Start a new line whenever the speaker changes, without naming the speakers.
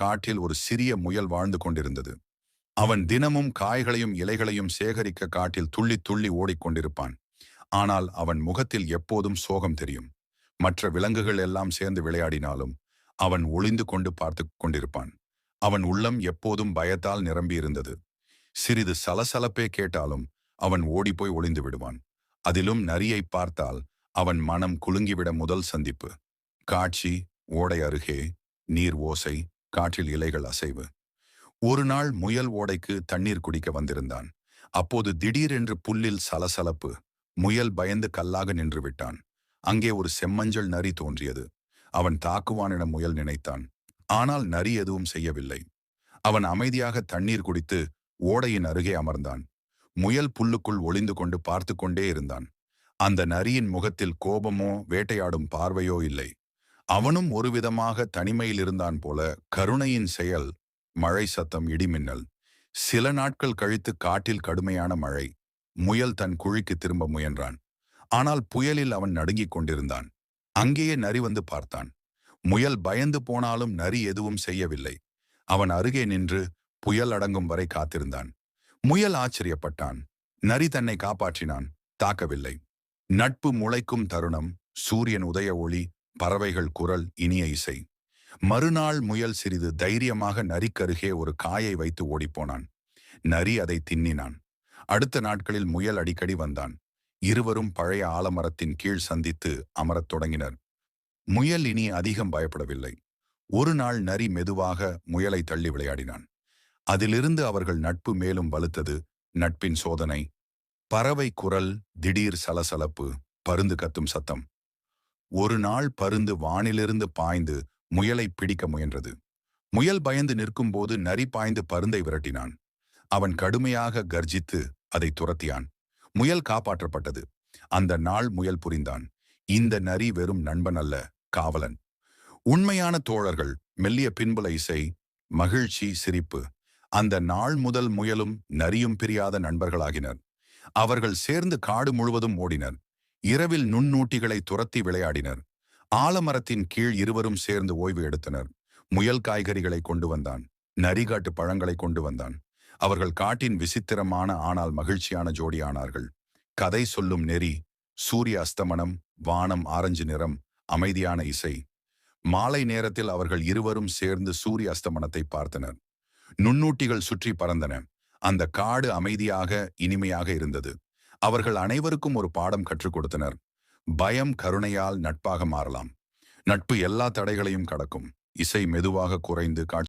காட்டில் ஒரு சிறிய முயல் வாழ்ந்து கொண்டிருந்தது. அவன் தினமும் காய்களையும் இலைகளையும் சேகரிக்க காட்டில் துள்ளி துள்ளி ஓடிக்கொண்டிருப்பான். ஆனால் அவன் முகத்தில் எப்போதும் சோகம் தெரியும். மற்ற விலங்குகள் எல்லாம் சேர்ந்து விளையாடினாலும் அவன் ஒளிந்து கொண்டு பார்த்து கொண்டிருப்பான். அவன் உள்ளம் எப்போதும் பயத்தால் நிரம்பியிருந்தது. சிறிது சலசலப்பே கேட்டாலும் அவன் ஓடிப்போய் ஒளிந்து விடுவான். அதிலும் நரியை பார்த்தால் அவன் மனம் குலுங்கிவிட. முதல் சந்திப்பு. காட்சி: ஓடை அருகே. நீர் ஓசை, காற்றில் இலைகள் அசைவு. ஒரு நாள் முயல் ஓடைக்கு தண்ணீர் குடிக்க வந்திருந்தான். அப்போது திடீரென்று புல்லில் சலசலப்பு. முயல் பயந்து கல்லாக நின்று விட்டான். அங்கே ஒரு செம்மஞ்சள் நரி தோன்றியது. அவன் தாக்குவான் என முயல் நினைத்தான். ஆனால் நரி எதுவும் செய்யவில்லை. அவன் அமைதியாக தண்ணீர் குடித்து ஓடையின் அருகே அமர்ந்தான். முயல் புல்லுக்குள் ஒளிந்து கொண்டு பார்த்து கொண்டே இருந்தான். அந்த நரியின் முகத்தில் கோபமோ வேட்டையாடும் பார்வையோ இல்லை. அவனும் ஒருவிதமாக தனிமையில் இருந்தான் போல. கருணையின் செயல். மழை சத்தம், இடிமின்னல். சில நாட்கள் கழித்து காட்டில் கடுமையான மழை. முயல் தன் குழிக்கு திரும்ப முயன்றான். ஆனால் புயலில் அவன் நடுங்கிக் கொண்டிருந்தான். அங்கேயே நரி வந்து பார்த்தான். முயல் பயந்து போனாலும் நரி எதுவும் செய்யவில்லை. அவன் அருகே நின்று புயல் அடங்கும் வரை காத்திருந்தான். முயல் ஆச்சரியப்பட்டான். நரி தன்னை காப்பாற்றினான், தாக்கவில்லை. நட்பு முளைக்கும் தருணம். சூரியன் உதய ஒளி, பறவைகள் குரல், இனிய இசை. மறுநாள் முயல் சிறிது தைரியமாக நரிக்கருகே ஒரு காயை வைத்து ஓடிப்போனான். நரி அதை தின்னினான். அடுத்த நாட்களில் முயல் அடிக்கடி வந்தான். இருவரும் பழைய ஆலமரத்தின் கீழ் சந்தித்து அமரத் தொடங்கினர். முயல் இனி அதிகம் பயப்படவில்லை. ஒரு நாள் நரி மெதுவாக முயலை தள்ளி விளையாடினான். அதிலிருந்து அவர்கள் நட்பு மேலும் வலுத்தது. நட்பின் சோதனை. பறவை குரல், திடீர் சலசலப்பு, பருந்து கத்தும் சத்தம். ஒரு நாள் பருந்து வானிலிருந்து பாய்ந்து முயலை பிடிக்க முயன்றது. முயல் பயந்து நிற்கும்போது நரி பாய்ந்து பருந்தை விரட்டினான். அவன் கடுமையாக கர்ஜித்து அதை துரத்தியான். முயல் காப்பாற்றப்பட்டது. அந்த நாள் முயல் புரிந்தான். இந்த நரி வெறும் நண்பன் அல்ல, காவலன். உண்மையான தோழர்கள். மெல்லிய பின்புல இசை, மகிழ்ச்சி, சிரிப்பு. அந்த நாள் முதல் முயலும் நரியும் பிரியாத நண்பர்களாகினர். அவர்கள் சேர்ந்து காடு முழுவதும் ஓடினர். இரவில் நுண்ணூட்டிகளை துரத்தி விளையாடினர். ஆலமரத்தின் கீழ் இருவரும் சேர்ந்து ஓய்வு எடுத்தனர். முயல் காய்கறிகளை கொண்டு வந்தான். நரிகாட்டு பழங்களை கொண்டு வந்தான். அவர்கள் காட்டின் விசித்திரமான ஆனால் மகிழ்ச்சியான ஜோடியானார்கள். கதை சொல்லும் நெறி. சூரிய அஸ்தமனம், வானம் ஆரஞ்சு நிறம், அமைதியான இசை. மாலை நேரத்தில் அவர்கள் இருவரும் சேர்ந்து சூரிய அஸ்தமனத்தை பார்த்தனர். நுண்ணூட்டிகள் சுற்றி பறந்தன. அந்த காடு அமைதியாக, இனிமையாக இருந்தது. அவர்கள் அனைவருக்கும் ஒரு பாடம் கற்றுக் கொடுத்தனர். பயம் கருணையால் நட்பாக மாறலாம். நட்பு எல்லா தடைகளையும் கடக்கும். இசை மெதுவாக குறைந்து காட்சி